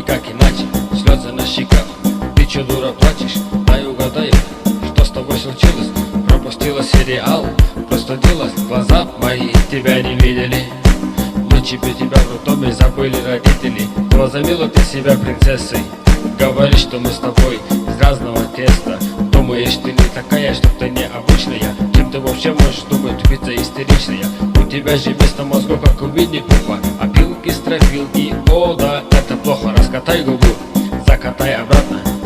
никак иначе. Слезы на щеках, ты чё, дура, плачешь? Дай угадаю, что с тобой случилось? Пропустила сериал, простудилась, глаза мои тебя не видели. Ночью тебя в роддоме забыли родители. Возомнила ты себя принцессой, говоришь, что мы с тобой из разного теста. Думаешь, ты не такая, что ты необычная. Кем ты вообще можешь думать, тупица истеричная? У тебя же вместо мозгов, как у Винни-Пуха, опилки, стропилки, о да, это плохо. Раскатай губу, закатай обратно.